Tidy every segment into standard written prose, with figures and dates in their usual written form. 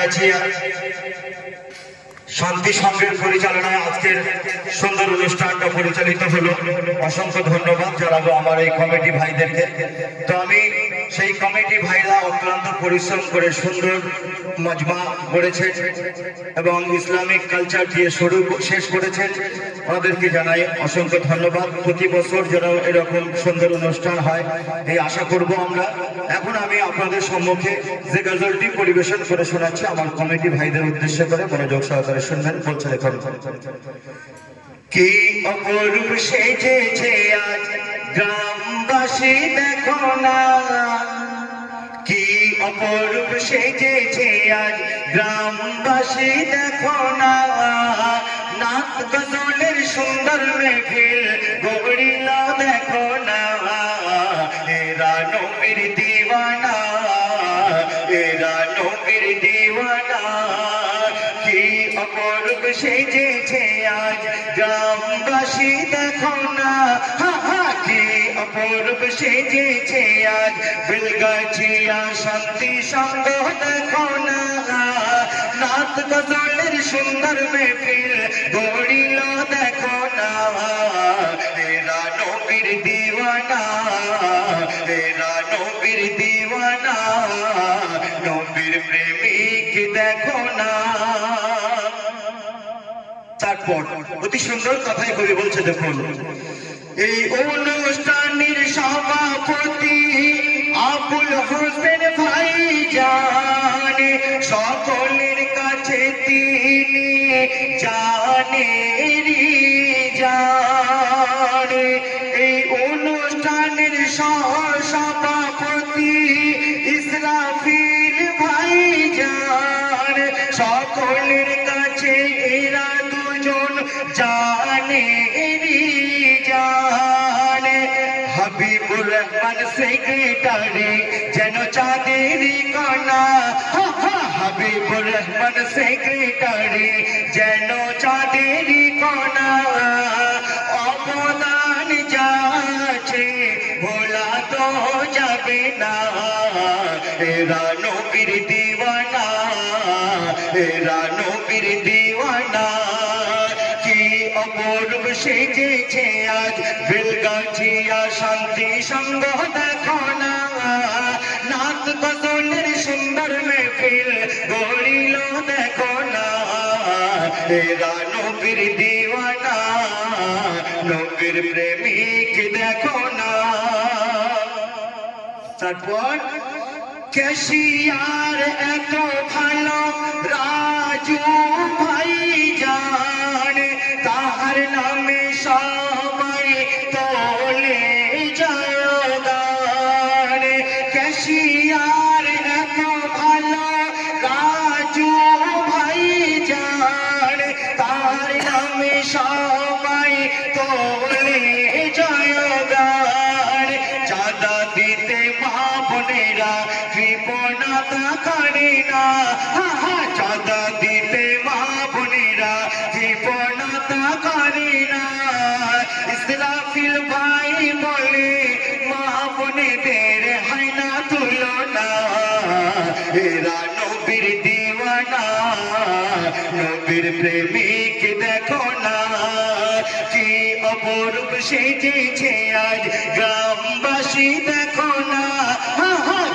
গাছিয়া শান্তি সংঘের পরিচালনায় আজকের সুন্দর অনুষ্ঠানটা পরিচালিত হলো। অসংখ্য ধন্যবাদ জানাবো আমার এই কমিটি ভাইদেরকে। তো আমি সেই কমিটি ভাইরা অক্লান্ত পরিশ্রম করে সুন্দর মজমা গড়েছেন এবং ইসলামিক কালচার দিয়ে শুরু শেষ করেছেন, ওনাদেরকে জানাই অসংখ্য ধন্যবাদ। প্রতি বছর যেন এরকম সুন্দর অনুষ্ঠান হয় এই আশা করব আমরা। এখন আমি আপনাদের সম্মুখে যে গজলটি পরিবেশন করে শোনাচ্ছি আমার কমিটি ভাইদের উদ্দেশ্য করে মনোযোগ সহকারে শুনবেন। বলছে দেখুন, কি অপরূপ সেজেছে আজ গ্রামবাসী দেখো না, কি অপরূপ সেজেছে আজ গ্রামবাসী দেখো না, নাচ গজলের সুন্দর মেহফিল গড়িল দেখো না, এরা নবীর দিওয়ানা, এরা নবীর দিওয়ানা, কি অপরূপ সেজেছে আজ গ্রামবাসী দেখো না, কি অপরূপ সেজেছে আজ বেলগাছিয়া শান্তি সংঘ দেখো না, নাচ গজলের সুন্দর মেহফিল গড়িল দেখো না, এরা নবীর দিওয়ানা, এরা নবীর দিওয়ানা, নবীর প্রেমিক দেখো না। তারপর অতি সুন্দর কথাই কবি বলছে দেখুন, এই অনুষ্ঠানের সভাপতি আবুল হোসেন ভাইজান, সকলের কাছে তিনি জানেরি জান, এই অনুষ্ঠানের সহসভাপতি ইসরাফিল ভাইজান, সকলের কাছে এরা দুজন জানেরি জান, হাবিবুর রহমান সেক্রেটারি যেন চাঁদেরই কণা, হাবিবুর রহমান সেক্রেটারি যেন চাঁদেরই কণা, অবদান যাচ্ছে ভোলা তো যাবে না, এরা নবীর দিওয়ানা, এরা নবীর দিওয়ানা, কি অপরূপ সেজেছে আজ বেলগাছিয়া শান্তি সংঘ দেখো না, নাচ গজলের সুন্দর মেহফিল গড়িল দেখো না, এরা নবীর দিওয়ানা, নবীর প্রেমিক দেখো না। তারপর ক্যাশিয়ার এত ভালো রাজু ভাইজান, তাহার নামে সবাই তোলে জয়গান, ক্যাশিয়ার এত ভালো রাজু ভাইজান, তাহার নামে সবাই তোলে জয়গান, চাঁদা দিতে মা বোনেরা কৃপণতা করে না, চাঁদা দিতে মা বোনেরা কৃপণতা করে না, ইসরাফিল ভাই বলে মা বোনেদের হয় না তুলনা, এরা নবীর দিওয়ানা, নবীর প্রেমিক দেখো না, কি অপরূপ সেজেছে আজ গ্রামবাসী দেখো না,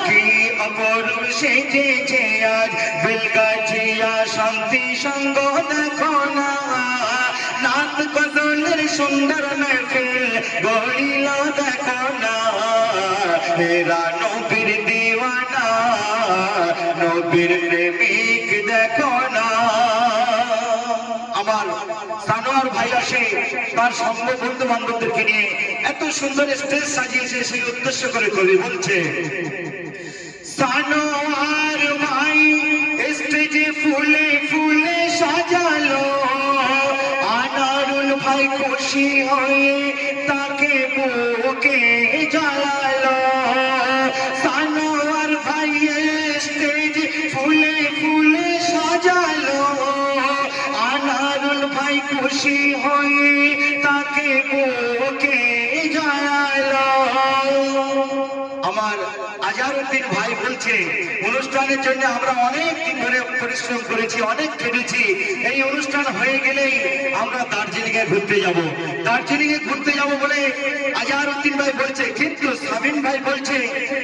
কি অপরূপ সেজেছে আজ বেলগাছিয়া শান্তি সংঘ দেখো না, নাচ গজলের সুন্দর মেহফিল গড়িল দেখো না, এরা নবীর দিওয়ানা, নবীর প্রেমিক দেখো না। আমার সানোয়ার ভাই আসে তার সঙ্গ বন্ধু বান্ধবদেরকে নিয়ে এত সুন্দর স্টেজ সাজিয়েছে, সেই উদ্দেশ্য করে কবি বলছে, সানোয়ার ভাই স্টেজে ফুলে ফুলে সাজালো, আনারুল ভাই খুশি হয়ে তাকে বুকে জ্বালালো, সানোয়ার ভাই স্টেজে ফুলে ফুলে সাজালো, আনারুল ভাই খুশি হয়ে তাকে বুকে জ্বালালো। আমার আজহারউদ্দিন ভাই বলছে অনুষ্ঠানের জন্য আমরা অনেক দিন ধরে পরিশ্রম করেছি, অনেক খেটেছি, এই অনুষ্ঠান হয়ে গেলেই আমরা দার্জিলিং এ ঘুরতে যাব। দার্জিলিং এ ঘুরতে যাব বলে আজহারউদ্দিন ভাই বলছে, কিন্তু শামীম ভাই বলছে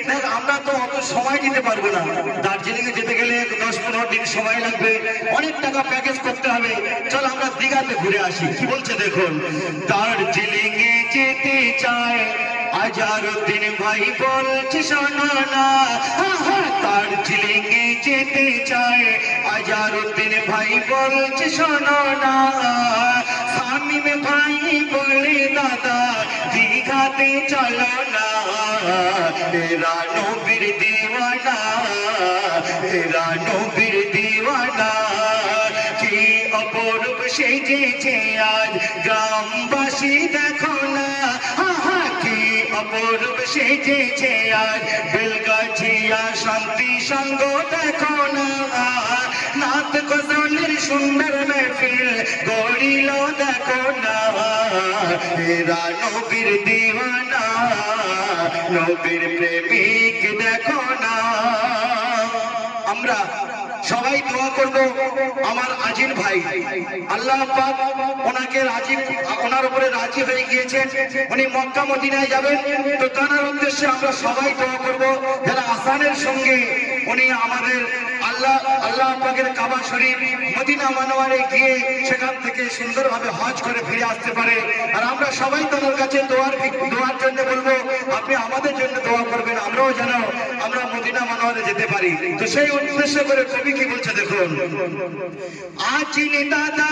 দেখ আমরা তো অত সময় দিতে পারবো না, দার্জিলিং এ যেতে গেলে 10-15 দিন সময় লাগবে, অনেক টাকা প্যাকেজ করতে হবে, চল আমরা দীঘাতে ঘুরে আসি। কি বলছে দেখুন, দার্জিলিং এ যেতে চায় আজহারউদ্দিন ভাই বলছে শোনো না, দার্জিলিং এ যেতে চায় আজহারউদ্দিন ভাই বলছে শোনো না, শামীম ভাই বলে দাদা দীঘাতে চলো না, এরা নবীর দিওয়ানা, এরা নবীর দিওয়ানা, কি অপরূপ সেজেছে আজ গ্রামবাসী দেখো না, কি অপরূপ সেজেছে আজ বেলগাছিয়া শান্তি সঙ্গ দেখো না, নাত গজলের সুন্দর মেহফিল গড়িল দেখো না, এরা নবীর দিওয়ানা, নবীর প্রেমিক দেখো না। আমরা সবাই দোয়া করব আমার আজিল ভাই, আল্লাহ পাক ওনাকে রাজি, ওনার উপরে রাজি হয়ে গিয়েছেন, উনি মক্কা মদিনায় যাবেন, তো তার উদ্দেশ্যে আমরা সবাই দোয়া করব যারা আসানের সঙ্গে উনি আমাদের আল্লাহ পাকের কাবা শরীফ মদিনা মানওয়ারে গিয়ে সেখান থেকে সুন্দরভাবে হজ করে ফিরে আসতে পারে। আর আমরা সবাই তোমার কাছে দোয়ার জন্য বলবো, আপনি আমাদের জন্য দোয়া করবেন, আমরাও যেন আমরা মদিনা মানওয়ারে যেতে পারি। তো সেই উদ্দেশ্য করে কবি কি বলছে দেখুন, আজিল দাদা